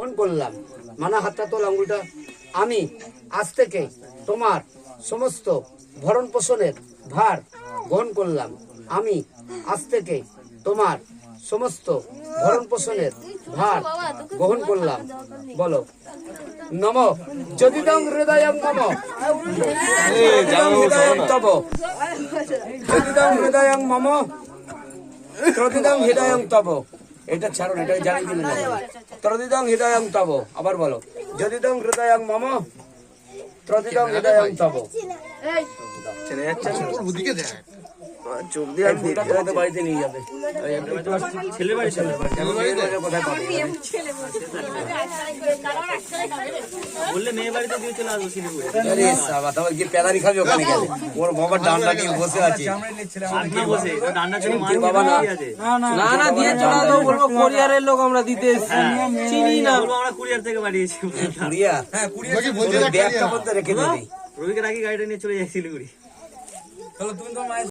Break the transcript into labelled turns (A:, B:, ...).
A: গ্রহণ করলাম। মানা হাতটা তোল, আঙ্গুলটা। আমি আজ থেকে তোমার সমস্ত ভরণ পোষণের ভার গ্রহণ করলাম। আমি আজ থেকে তোমার সমস্ত ভরণ পোষণের ভার গ্রহণ করলাম। বলো নম যদিদং হৃদয়ং মম হৃদয়ং তব যদিদং হৃদয়ং মম ত্রদিদং হৃদয়ং তব। এটা ছাড়ো, এটা জানি দিলে না। ত্রদিদং হৃদয়ং তব, আবার বলো যদিদং হৃদয়ং মম ত্রদিদং হৃদয়ং তব। চোখ দিয়ে বাড়িতে নিয়ে যাবে। ছেলে বাড়ি কোথায় পাবে? বললে মেয়ে বাড়িতে দিয়ে চলে আসবো শিলিগুড়ি। আরে সাবা, তবে কি পেদারি খাবি ওখানে গেলে? ওর বাবার ডান্ডা নিয়ে বসে আছে। বাবা না না না দিয়ে চলে আসবো, বলবো কুরিয়ারের লোক আমরা দিতে এসেছি, চিনি না, আমরা কুরিয়ার থেকে পাঠিয়েছি। কুরিয়ার? হ্যাঁ কুরিয়ার ব্যাগটা বলতে রেখে দিবি। রবিকে রাখি গাড়িটা নিয়ে চলে যাই শিলিগুড়ি। চলো তুমি তো